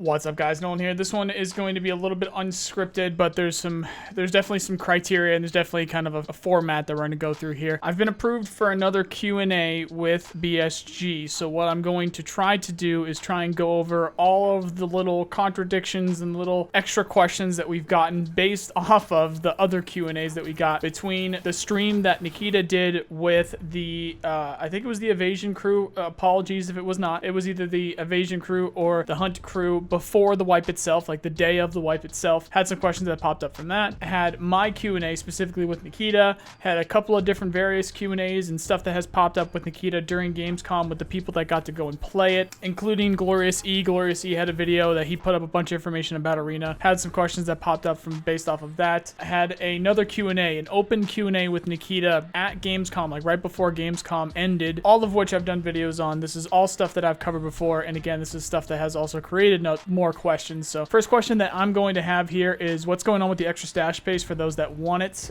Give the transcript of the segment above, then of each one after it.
What's up, guys? Nolan here. This one is going to be a little bit unscripted, but there's definitely some criteria and there's definitely kind of a format that we're going to go through here. I've been approved for another Q&A with BSG, so what I'm going to try to do is try and go over all of the little contradictions and little extra questions that we've gotten based off of the other Q&As that we got between the stream that Nikita did with the, I think it was the Evasion crew. Apologies if it was not. It was either the Evasion crew or the Hunt crew before the wipe itself, like the day of the wipe itself. Had some questions that popped up from that. Had my Q&A specifically with Nikita. Had a couple of different various Q&As and stuff that has popped up with Nikita during Gamescom with the people that got to go and play it, including Glorious E. Glorious E had a video that he put up a bunch of information about Arena. Had some questions that popped up from based off of that. Had another Q&A, an open Q&A with Nikita at Gamescom, like right before Gamescom ended, all of which I've done videos on. This is all stuff that I've covered before, and again, this is stuff that has also created more questions. So first question that I'm going to have here is what's going on with the extra stash space for those that want it.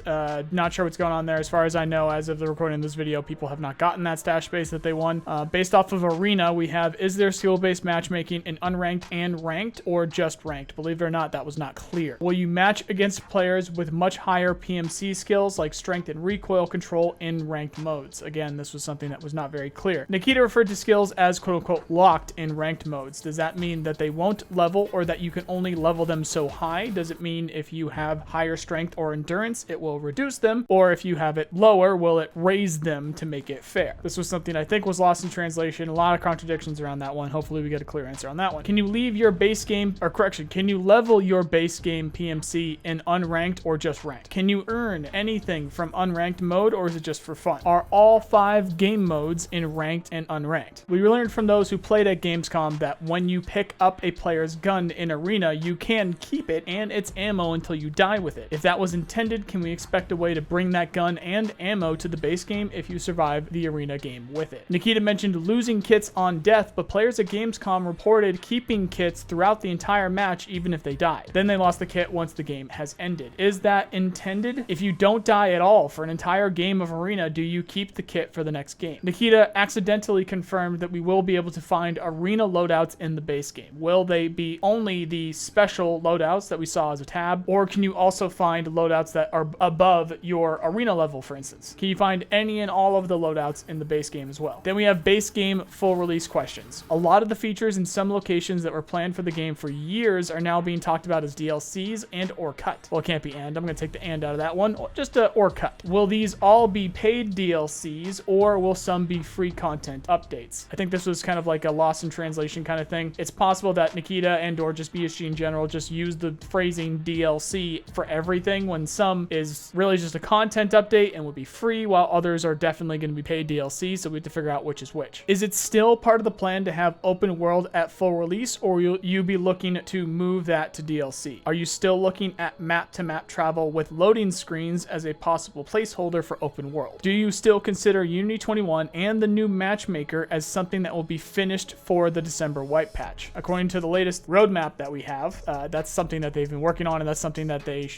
Not sure what's going on there. As far as I know, as of the recording of this video, people have not gotten that stash space that they won. Based off of Arena, we have, is there skill-based matchmaking in unranked and ranked, or just ranked? Believe it or not, that was not clear. Will you match against players with much higher PMC skills like strength and recoil control in ranked modes? Again, this was something that was not very clear. Nikita referred to skills as quote-unquote locked in ranked modes. Does that mean that they won't level, or that you can only level them so high? Does it mean if you have higher strength or endurance, it will reduce them, or if you have it lower, will it raise them to make it fair? This was something I think was lost in translation. A lot of contradictions around that one. Hopefully we get a clear answer on that one. Can you leave your base game, or correction, can you level your base game PMC in unranked or just ranked? Can you earn anything from unranked mode, or is it just for fun? Are all 5 game modes in ranked and unranked? We learned from those who played at Gamescom that when you pick up a player's gun in Arena, you can keep it and its ammo until you die with it. If that was intended, can we expect a way to bring that gun and ammo to the base game if you survive the Arena game with it? Nikita mentioned losing kits on death, but players at Gamescom reported keeping kits throughout the entire match even if they died. Then they lost the kit once the game has ended. Is that intended? If you don't die at all for an entire game of Arena, do you keep the kit for the next game? Nikita accidentally confirmed that we will be able to find Arena loadouts in the base game. Will they be only the special loadouts that we saw as a tab, or can you also find loadouts that are above your Arena level, for instance? Can you find any and all of the loadouts in the base game as well? Then we have base game full release questions. A lot of the features in some locations that were planned for the game for years are now being talked about as DLCs and or cut. Well, it can't be and. I'm going to take the and out of that one. Or just a or cut. Will these all be paid DLCs, or will some be free content updates? I think this was kind of like a lost in translation kind of thing. It's possible that Nikita and or just BSG in general just use the phrasing DLC for everything, when some is really just a content update and would be free, while others are definitely going to be paid DLC, so we have to figure out which is which. Is it still part of the plan to have open world at full release, or will you be looking to move that to DLC? Are you still looking at map-to-map travel with loading screens as a possible placeholder for open world? Do you still consider Unity 21 and the new matchmaker as something that will be finished for the December wipe patch? According to the latest roadmap that we have, that's something that they've been working on, and that's something that they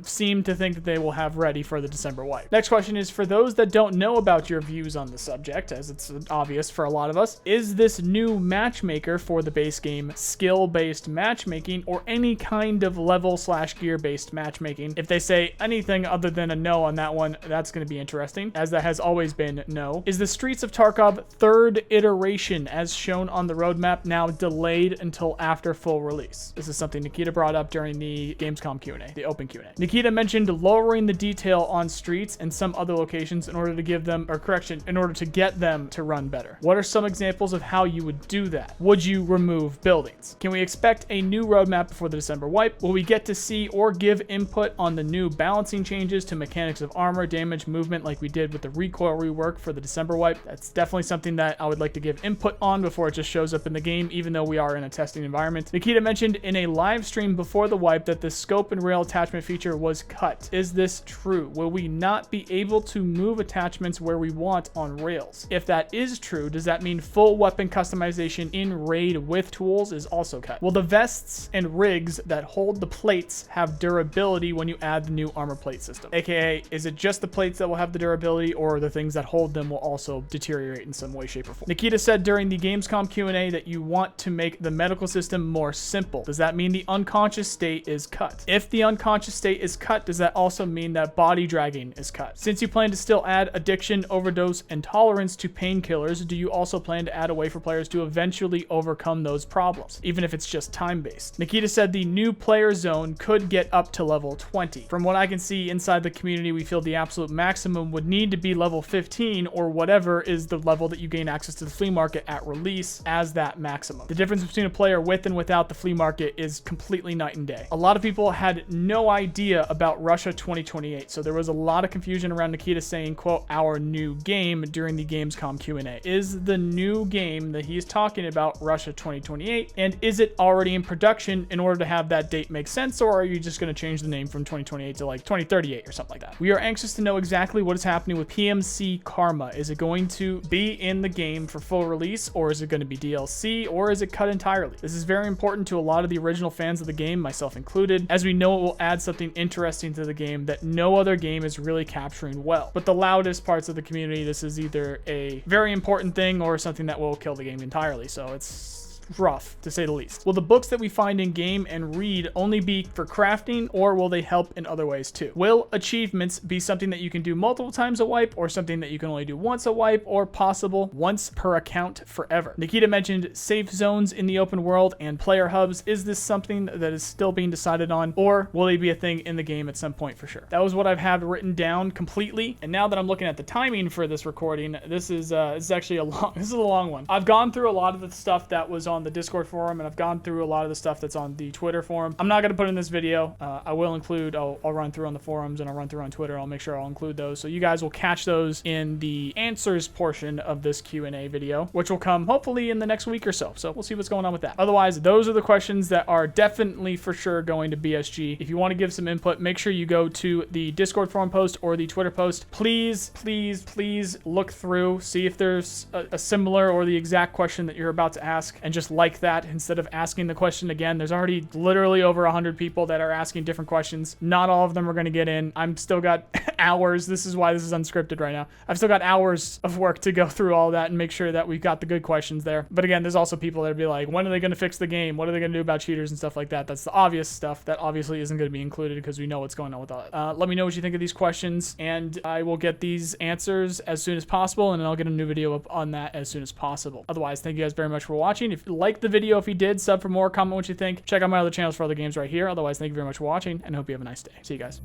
seem to think that they will have ready for the December wipe. Next question is, for those that don't know about your views on the subject, as it's obvious for a lot of us, is this new matchmaker for the base game skill-based matchmaking, or any kind of level/gear-based matchmaking? If they say anything other than a no on that one, that's going to be interesting, as that has always been no. Is the Streets of Tarkov 3rd iteration, as shown on the roadmap, now delayed until after full release? This is something Nikita brought up during the Gamescom Q&A, the open Q&A. Nikita mentioned lowering the detail on streets and some other locations in order to give them, or correction, in order to get them to run better. What are some examples of how you would do that? Would you remove buildings? Can we expect a new roadmap before the December wipe? Will we get to see or give input on the new balancing changes to mechanics of armor, damage, movement, like we did with the recoil rework for the December wipe? That's definitely something that I would like to give input on before it just shows up in the game, even though we are in a testing environment. Nikita mentioned in a live stream before the wipe that the scope and rail attachment feature was cut. Is this true? Will we not be able to move attachments where we want on rails? If that is true, does that mean full weapon customization in raid with tools is also cut? Will the vests and rigs that hold the plates have durability when you add the new armor plate system? AKA, is it just the plates that will have the durability, or the things that hold them will also deteriorate in some way, shape, or form? Nikita said during the Gamescom Q&A that you want to make the medical system more simple? Does that mean the unconscious state is cut? If the unconscious state is cut, does that also mean that body dragging is cut? Since you plan to still add addiction, overdose, and tolerance to painkillers, do you also plan to add a way for players to eventually overcome those problems, even if it's just time-based? Nikita said the new player zone could get up to level 20. From what I can see inside the community, we feel the absolute maximum would need to be level 15 or whatever is the level that you gain access to the flea market at release as that maximum. The difference between a player with and without the flea market is completely night and day. A lot of people had no idea about Russia 2028, so there was a lot of confusion around Nikita saying, quote, our new game during the Gamescom Q&A. Is the new game that he's talking about Russia 2028, and is it already in production in order to have that date make sense, or are you just going to change the name from 2028 to like 2038 or something like that? We are anxious to know exactly what is happening with PMC Karma. Is it going to be in the game for full release, or is it going to be DLC, or is it cut entirely? This is very important to a lot of the original fans of the game, myself included, as we know it will add something interesting to the game that no other game is really capturing well. But the loudest parts of the community, this is either a very important thing or something that will kill the game entirely. So it's rough, to say the least. Will the books that we find in game and read only be for crafting, or will they help in other ways too? Will achievements be something that you can do multiple times a wipe, or something that you can only do once a wipe, or possible once per account forever? Nikita mentioned safe zones in the open world and player hubs. Is this something that is still being decided on, or will they be a thing in the game at some point for sure? That was what I've had written down completely. And now that I'm looking at the timing for this recording, this is actually a long one. I've gone through a lot of the stuff that was on the Discord forum, and I've gone through a lot of the stuff that's on the Twitter forum. I'm not going to put in this video. I will include, I'll run through on the forums, and I'll run through on Twitter. I'll make sure I'll include those, so you guys will catch those in the answers portion of this Q&A video, which will come hopefully in the next week or so. So we'll see what's going on with that. Otherwise, those are the questions that are definitely for sure going to BSG. If you want to give some input, make sure you go to the Discord forum post or the Twitter post. Please look through, see if there's a similar or the exact question that you're about to ask, and just like that instead of asking the question again. There's already literally over 100 people that are asking different questions. Not all of them are going to get in. I'm still got hours. This is why this is unscripted right now. I've still got hours of work to go through all that and make sure that we've got the good questions there. But again, there's also people that be like, when are they going to fix the game? What are they going to do about cheaters and stuff like that? That's the obvious stuff that obviously isn't going to be included because we know what's going on with that. Let me know what you think of these questions, and I will get these answers as soon as possible, and then I'll get a new video up on that as soon as possible. Otherwise, thank you guys very much for watching. If you liked the video, if you did, sub for more, comment what you think. Check out my other channels for other games right here. Otherwise, thank you very much for watching, and I hope you have a nice day. See you guys.